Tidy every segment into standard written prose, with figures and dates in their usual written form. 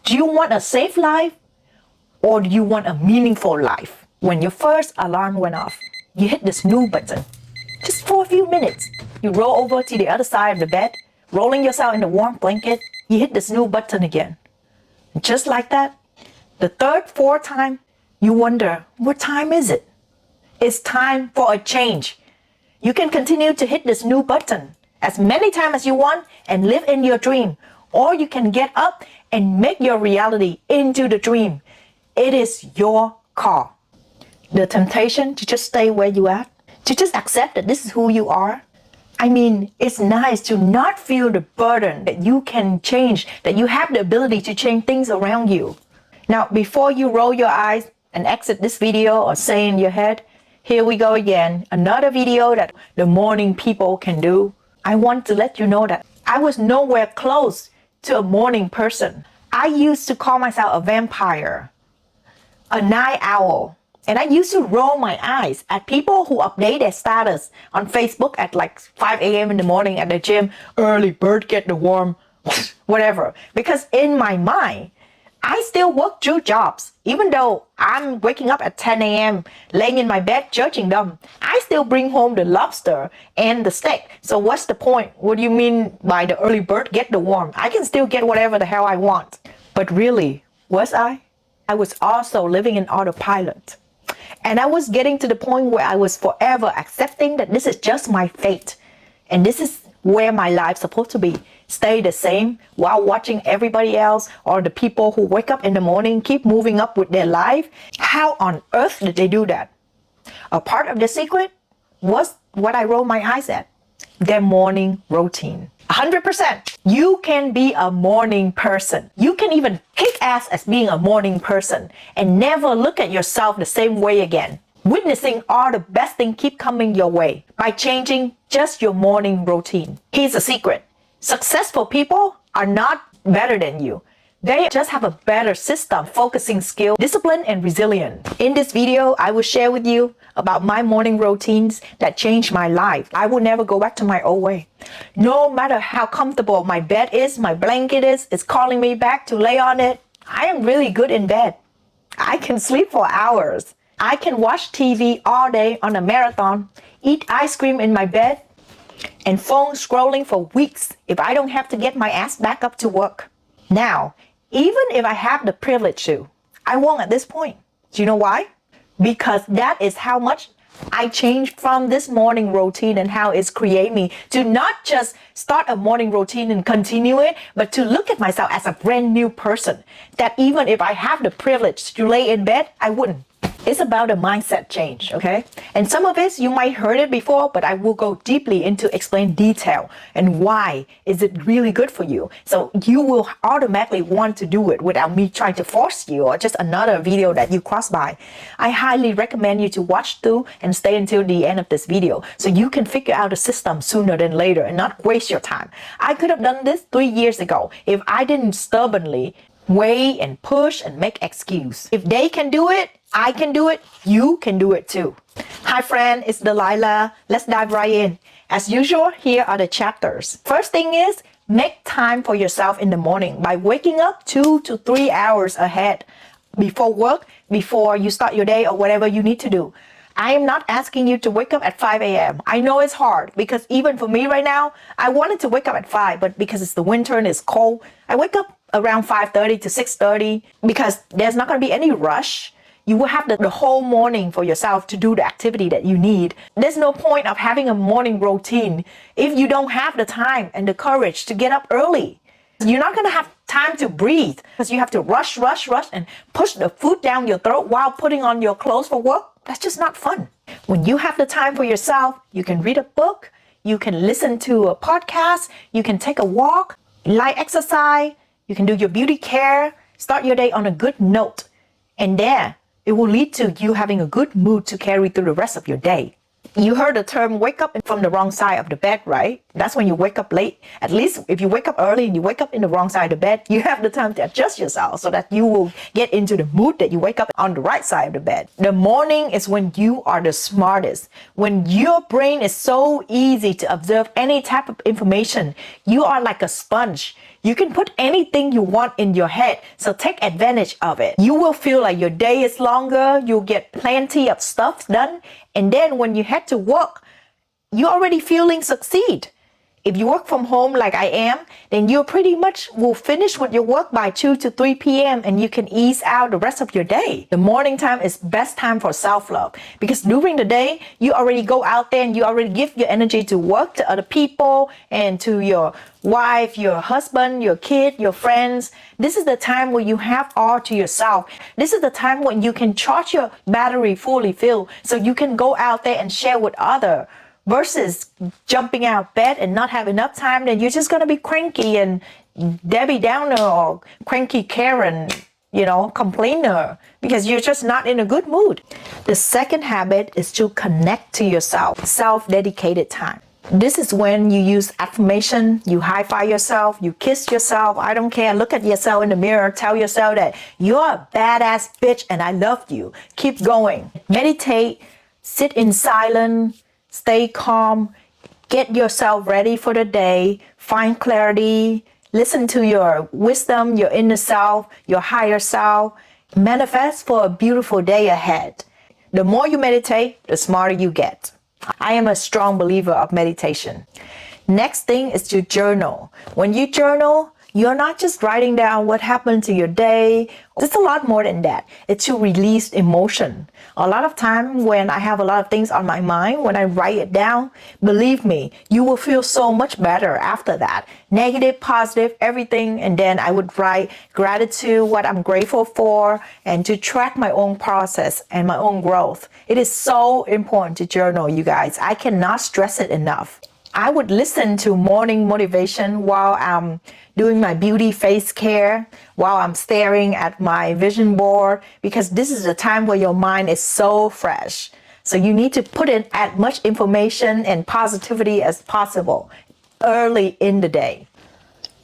Do you want a safe life or do you want a meaningful life? When your first alarm went off, you hit the snooze button. Just for a few minutes, you roll over to the other side of the bed, rolling yourself in the warm blanket, you hit the snooze button again. And just like that, the third, fourth time, you wonder, what time is it? It's time for a change. You can continue to hit the snooze button as many times as you want and live in your dream. Or you can get up and make your reality into the dream. It is your call. The temptation to just stay where you are, to just accept that this is who you are. I mean, it's nice to not feel the burden that you can change, that you have the ability to change things around you. Now, before you roll your eyes and exit this video or say in your head, here we go again, another video that the morning people can do. I want to let you know that I was nowhere close to a morning person. I used to call myself a vampire, a night owl. And I used to roll my eyes at people who update their status on Facebook at like 5 a.m. in the morning at the gym, early bird get the worm, whatever. Because in my mind, I still work two jobs. Even though I'm waking up at 10 a.m., laying in my bed, judging them, I still bring home the lobster and the steak. So what's the point? What do you mean by the early bird get the worm? I can still get whatever the hell I want. But really, was I? I was also living in autopilot. And I was getting to the point where I was forever accepting that this is just my fate. And this is where my life's supposed to be. Stay the same while watching everybody else or the people who wake up in the morning, keep moving up with their life. How on earth did they do that? A part of the secret was what I rolled my eyes at. Their morning routine. 100%. You can be a morning person. You can even kick ass as being a morning person and never look at yourself the same way again. Witnessing all the best things keep coming your way by changing just your morning routine. Here's a secret. Successful people are not better than you. They just have a better system, focusing skill, discipline, and resilience. In this video, I will share with you about my morning routines that changed my life. I will never go back to my old way. No matter how comfortable my bed is, my blanket is, it's calling me back to lay on it. I am really good in bed. I can sleep for hours. I can watch TV all day on a marathon, eat ice cream in my bed, and phone scrolling for weeks if I don't have to get my ass back up to work. Now, even if I have the privilege to, I won't at this point. Do you know why? Because that is how much I changed from this morning routine and how it's created me to not just start a morning routine and continue it, but to look at myself as a brand new person. That even if I have the privilege to lay in bed, I wouldn't. It's about a mindset change, okay? And some of it, you might heard it before, but I will go deeply into explain detail and why is it really good for you. So you will automatically want to do it without me trying to force you or just another video that you cross by. I highly recommend you to watch through and stay until the end of this video so you can figure out the system sooner than later and not waste your time. I could have done this 3 years ago if I didn't stubbornly wait and push and make excuse. If they can do it, I can do it, you can do it too. Hi friend, it's Delilah. Let's dive right in. As usual, here are the chapters. First thing is, make time for yourself in the morning by waking up 2 to 3 hours ahead before work, before you start your day or whatever you need to do. I am not asking you to wake up at 5 a.m. I know it's hard because even for me right now, I wanted to wake up at 5, but because it's the winter and it's cold, I wake up around 5:30 to 6:30 because there's not going to be any rush. You will have the whole morning for yourself to do the activity that you need. There's no point of having a morning routine if you don't have the time and the courage to get up early. You're not going to have time to breathe because you have to rush and push the food down your throat while putting on your clothes for work. That's just not fun. When you have the time for yourself, you can read a book, you can listen to a podcast, you can take a walk, light exercise, you can do your beauty care, start your day on a good note. And there, it will lead to you having a good mood to carry through the rest of your day. You heard the term wake up from the wrong side of the bed, right? That's when you wake up late. At least if you wake up early and you wake up in the wrong side of the bed, you have the time to adjust yourself so that you will get into the mood that you wake up on the right side of the bed. The morning is when you are the smartest. When your brain is so easy to observe any type of information, you are like a sponge. You can put anything you want in your head, so take advantage of it. You will feel like your day is longer, you'll get plenty of stuff done, and then when you head to work, you're already feeling succeed. If you work from home like I am, then you pretty much will finish with your work by 2 to 3 p.m. and you can ease out the rest of your day. The morning time is best time for self-love because during the day, you already go out there and you already give your energy to work, to other people, and to your wife, your husband, your kid, your friends. This is the time where you have all to yourself. This is the time when you can charge your battery fully filled so you can go out there and share with others. Versus jumping out of bed and not have enough time, then you're just going to be cranky and Debbie Downer or cranky Karen, complainer, because you're just not in a good mood. The second habit is to connect to yourself, self-dedicated time. This is when you use affirmation, you high-five yourself, you kiss yourself, I don't care, look at yourself in the mirror, tell yourself that you're a badass bitch and I love you. Keep going. Meditate, sit in silence, stay calm, get yourself ready for the day, find clarity, listen to your wisdom, your inner self, your higher self. Manifest for a beautiful day ahead. The more you meditate, the smarter you get. I am a strong believer of meditation. Next thing is to journal. When you journal, you're not just writing down what happened to your day. It's a lot more than that. It's to release emotion. A lot of time when I have a lot of things on my mind, when I write it down, believe me, you will feel so much better after that. Negative, positive, everything. And then I would write gratitude, what I'm grateful for, and to track my own process and my own growth. It is so important to journal, you guys. I cannot stress it enough. I would listen to morning motivation while I'm doing my beauty face care, while I'm staring at my vision board, because this is the time where your mind is so fresh. So you need to put in as much information and positivity as possible early in the day.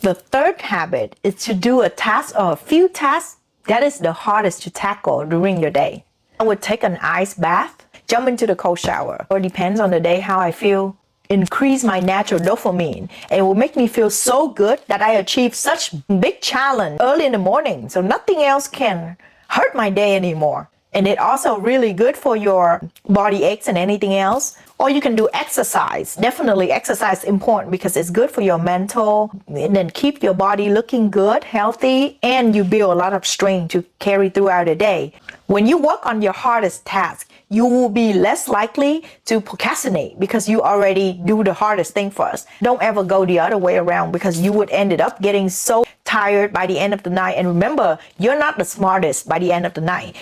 The third habit is to do a task or a few tasks that is the hardest to tackle during your day. I would take an ice bath, jump into the cold shower, or depends on the day how I feel. Increase my natural dopamine. It will make me feel so good that I achieve such big challenge early in the morning. So nothing else can hurt my day anymore. And it also really good for your body aches and anything else. Or you can do exercise. Definitely exercise is important because it's good for your mental and then keep your body looking good, healthy, and you build a lot of strength to carry throughout the day. When you work on your hardest task, you will be less likely to procrastinate because you already do the hardest thing first. Don't ever go the other way around because you would end up getting so tired by the end of the night. And remember, you're not the smartest by the end of the night.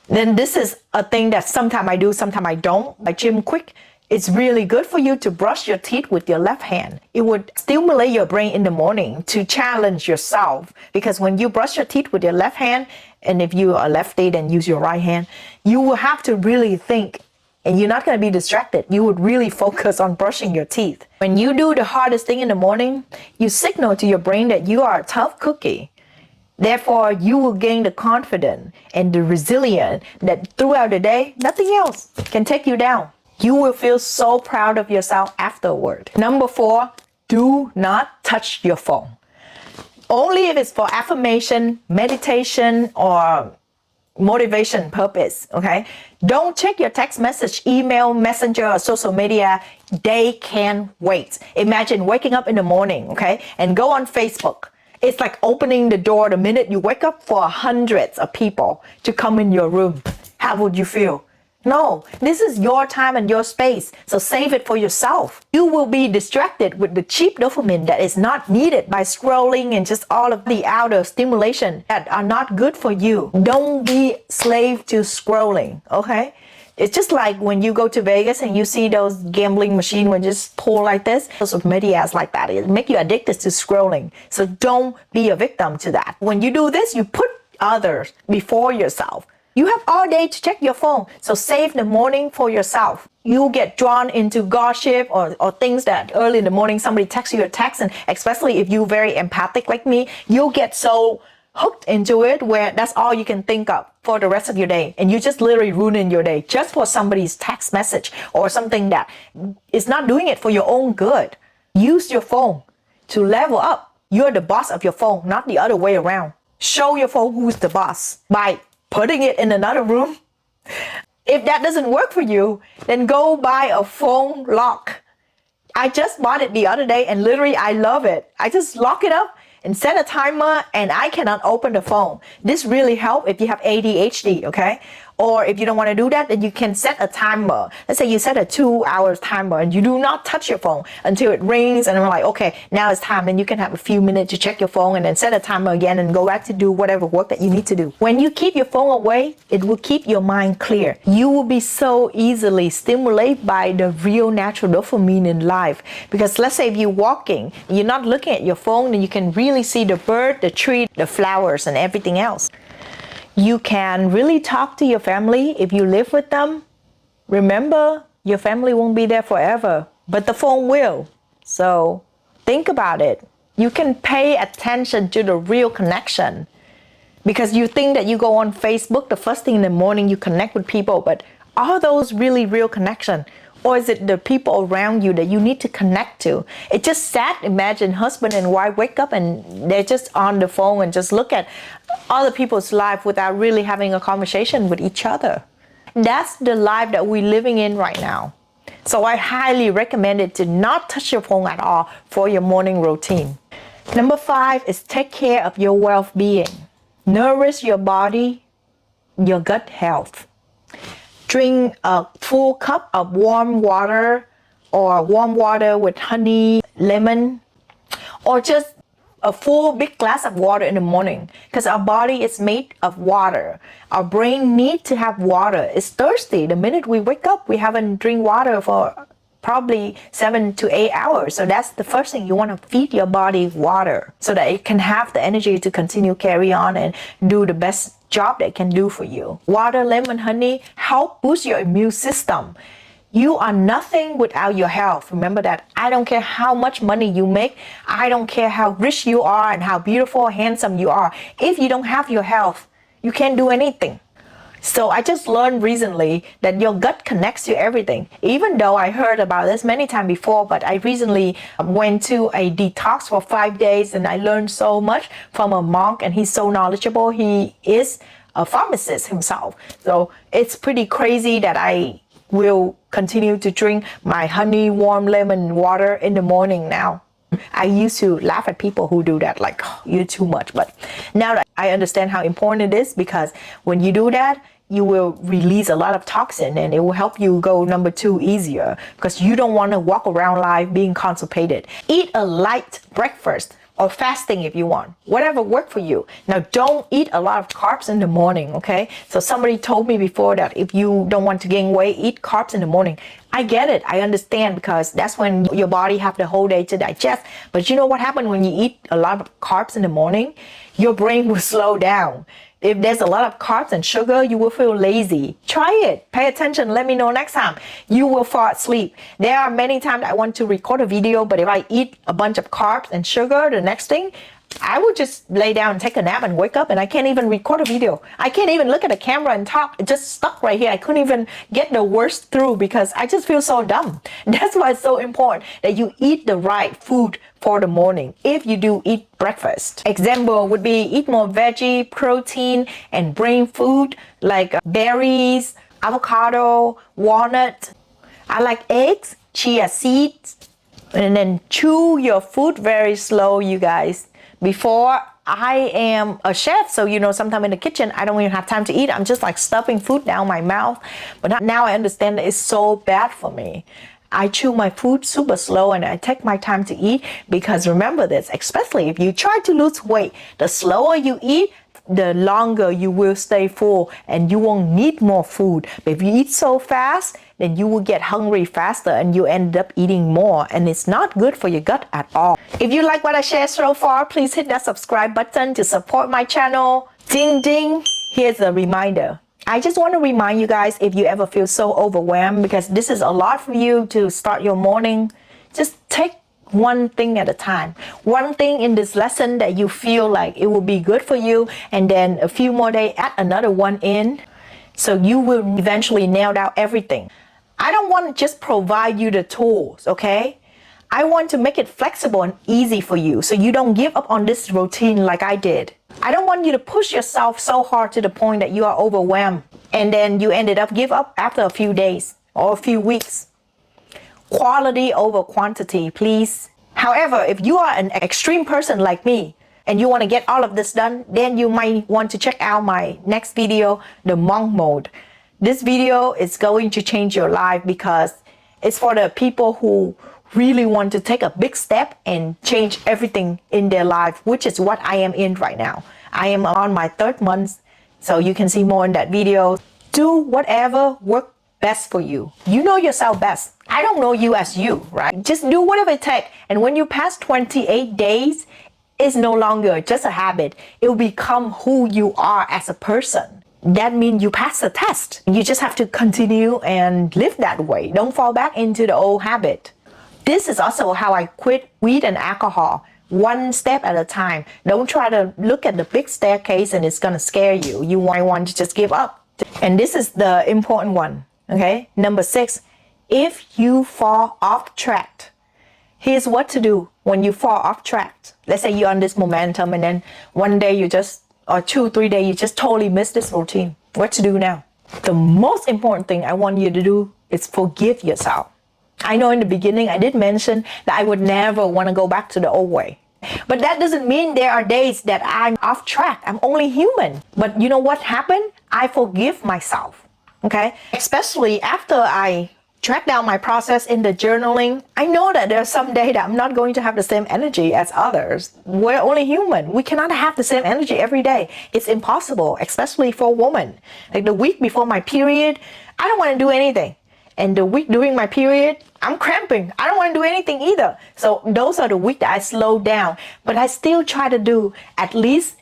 Then this is a thing that sometimes I do, sometimes I don't. Like Jim Quick, it's really good for you to brush your teeth with your left hand. It would stimulate your brain in the morning to challenge yourself. Because when you brush your teeth with your left hand, and if you are lefty, then use your right hand, you will have to really think and you're not going to be distracted. You would really focus on brushing your teeth. When you do the hardest thing in the morning, you signal to your brain that you are a tough cookie. Therefore, you will gain the confidence and the resilience that throughout the day, nothing else can take you down. You will feel so proud of yourself afterward. Number 4, do not touch your phone. Only if it's for affirmation, meditation, or motivation purpose, okay? Don't check your text message, email, messenger, or social media. They can wait. Imagine waking up in the morning, okay, and go on Facebook. It's like opening the door the minute you wake up for hundreds of people to come in your room. How would you feel? No, this is your time and your space, so save it for yourself. You will be distracted with the cheap dopamine that is not needed by scrolling and just all of the outer stimulation that are not good for you. Don't be slave to scrolling, okay? It's just like when you go to Vegas and you see those gambling machines when you just pull like this. Social media is like that. It makes you addicted to scrolling. So don't be a victim to that. When you do this, you put others before yourself. You have all day to check your phone, so save the morning for yourself. You get drawn into gossip or things that early in the morning somebody texts you a text, and especially if you're very empathic like me, you'll get so hooked into it where that's all you can think of for the rest of your day. And you just literally ruin your day just for somebody's text message or something that is not doing it for your own good. Use your phone to level up You're the boss of your phone, not the other way around. Show your phone who's the boss by putting it in another room. If that doesn't work for you, then go buy a phone lock. I just bought it the other day and literally I love it. I just lock it up and set a timer and I cannot open the phone. This really helps if you have ADHD, okay? Or if you don't want to do that, then you can set a timer. Let's say you set a 2-hour timer and you do not touch your phone until it rings and I'm like, okay, now it's time. Then you can have a few minutes to check your phone and then set a timer again and go back to do whatever work that you need to do. When you keep your phone away, it will keep your mind clear. You will be so easily stimulated by the real natural dopamine in life. Because let's say if you're walking, you're not looking at your phone, then you can really see the bird, the tree, the flowers, and everything else. You can really talk to your family if you live with them. Remember, your family won't be there forever, but the phone will. So think about it. You can pay attention to the real connection because you think that you go on Facebook, the first thing in the morning you connect with people, but are those really real connection? Or is it the people around you that you need to connect to? It's just sad. Imagine husband and wife wake up and they're just on the phone and just look at other people's life without really having a conversation with each other. That's the life that we're living in right now. So I highly recommend it to not touch your phone at all for your morning routine. Number 5 is take care of your well-being. Nourish your body, your gut health. Drink a full cup of warm water or warm water with honey, lemon, or just a full big glass of water in the morning because our body is made of water. Our brain needs to have water. It's thirsty. The minute we wake up, we haven't drink water for probably 7 to 8 hours. So that's the first thing. You want to feed your body water so that it can have the energy to continue carry on and do the best job that it can do for you. Water, lemon, honey help boost your immune system. You are nothing without your health. Remember that. I don't care how much money you make. I don't care how rich you are and how beautiful, handsome you are. If you don't have your health, you can't do anything. So I just learned recently that your gut connects to everything. Even though I heard about this many times before, but I recently went to a detox for 5 days and I learned so much from a monk and he's so knowledgeable. He is a pharmacist himself. So it's pretty crazy that I will continue to drink my honey warm lemon water in the morning now. I used to laugh at people who do that, like, oh, you're too much. But now that I understand how important it is, because when you do that, you will release a lot of toxin and it will help you go number 2 easier because you don't want to walk around life being constipated. Eat a light breakfast or fasting if you want, whatever works for you. Now don't eat a lot of carbs in the morning, okay? So somebody told me before that if you don't want to gain weight, eat carbs in the morning. I get it, I understand, because that's when your body have the whole day to digest. But you know what happens when you eat a lot of carbs in the morning? Your brain will slow down. If there's a lot of carbs and sugar, you will feel lazy. Try it. Pay attention. Let me know next time. You will fall asleep. There are many times I want to record a video, but if I eat a bunch of carbs and sugar, the next thing, I would just lay down and take a nap and wake up and I can't even record a video. I can't even look at the camera and talk. It's just stuck right here. I couldn't even get the words through because I just feel so dumb. That's why it's so important that you eat the right food for the morning if you do eat breakfast. Example would be eat more veggie, protein, and brain food like berries, avocado, walnut. I like eggs, chia seeds, and then chew your food very slow, you guys. Before, I am a chef, so you know, sometimes in the kitchen, I don't even have time to eat. I'm just like stuffing food down my mouth. But now I understand that it's so bad for me. I chew my food super slow and I take my time to eat because remember this, especially if you try to lose weight, the slower you eat, the longer you will stay full and you won't need more food. But if you eat so fast, then you will get hungry faster and you end up eating more, and it's not good for your gut at all. If you like what I shared so far, please hit that subscribe button to support my channel. Ding ding. Here's a reminder. I just want to remind you guys, if you ever feel so overwhelmed because this is a lot for you to start your morning, just take one thing at a time. One thing in this lesson that you feel like it will be good for you, and then a few more days, add another one in, so you will eventually nail down everything. I don't want to just provide you the tools, okay? I want to make it flexible and easy for you so you don't give up on this routine like I did. I don't want you to push yourself so hard to the point that you are overwhelmed and then you ended up give up after a few days or a few weeks. Quality over quantity, please. However, if you are an extreme person like me and you want to get all of this done, then you might want to check out my next video, the monk mode. This video is going to change your life because it's for the people who really want to take a big step and change everything in their life, which is what I am in right now. I am on my 3rd month, so you can see more in that video. Do whatever works best for you. You know yourself best. I don't know you as you, right? Just do whatever it takes. And when you pass 28 days, it's no longer just a habit. It will become who you are as a person. That means you pass the test. You just have to continue and live that way. Don't fall back into the old habit. This is also how I quit weed and alcohol, one step at a time. Don't try to look at the big staircase and it's gonna scare you. You might want to just give up. And this is the important one, okay? Number 6, if you fall off track, here's what to do when you fall off track. Let's say you're on this momentum and then one day you just, or 2-3 days, you just totally miss this routine. What to do now? The most important thing I want you to do is forgive yourself. I know in the beginning I did mention that I would never want to go back to the old way. But that doesn't mean there are days that I'm off track. I'm only human. But you know what happened? I forgive myself. Okay? Especially after I track down my process in the journaling, I know that there's some day that I'm not going to have the same energy as others. We're only human. We cannot have the same energy every day. It's impossible, especially for a woman. Like the week before my period, I don't want to do anything. And the week during my period, I'm cramping. I don't want to do anything either. So those are the weeks that I slow down. But I still try to do at least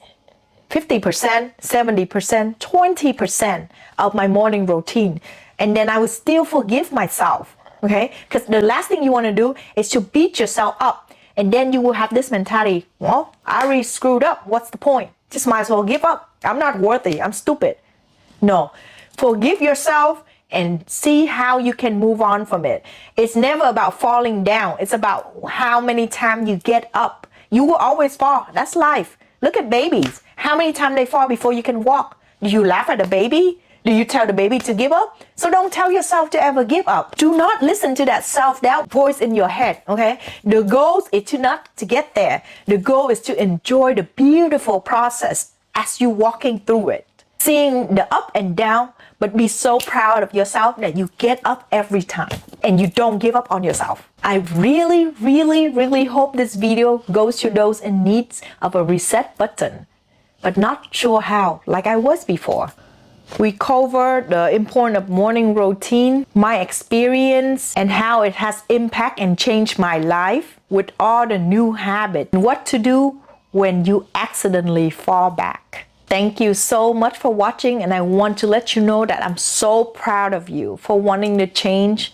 50%, 70%, 20% of my morning routine. And then I will still forgive myself. Okay? Because the last thing you want to do is to beat yourself up. And then you will have this mentality, well, I already screwed up. What's the point? Just might as well give up. I'm not worthy. I'm stupid. No. Forgive yourself and see how you can move on from it. It's never about falling down. It's about how many times you get up. You will always fall. That's life. Look at babies. How many times they fall before you can walk? Do you laugh at the baby? Do you tell the baby to give up? So don't tell yourself to ever give up. Do not listen to that self-doubt voice in your head, okay? The goal is to not to get there. The goal is to enjoy the beautiful process as you walking through it. Seeing the up and down, but be so proud of yourself that you get up every time and you don't give up on yourself. I really, really, really hope this video goes to those in need of a reset button, but not sure how, like I was before. We covered the importance of morning routine, my experience, and how it has impact and changed my life with all the new habits, and what to do when you accidentally fall back. Thank you so much for watching, and I want to let you know that I'm so proud of you for wanting to change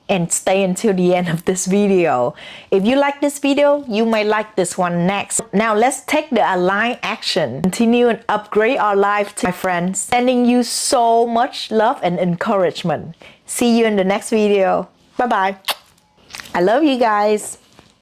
and stay until the end of this video. If you like this video, you might like this one next. Now let's take the aligned action. Continue and upgrade our life, my friends. Sending you so much love and encouragement. See you in the next video. Bye-bye. I love you guys.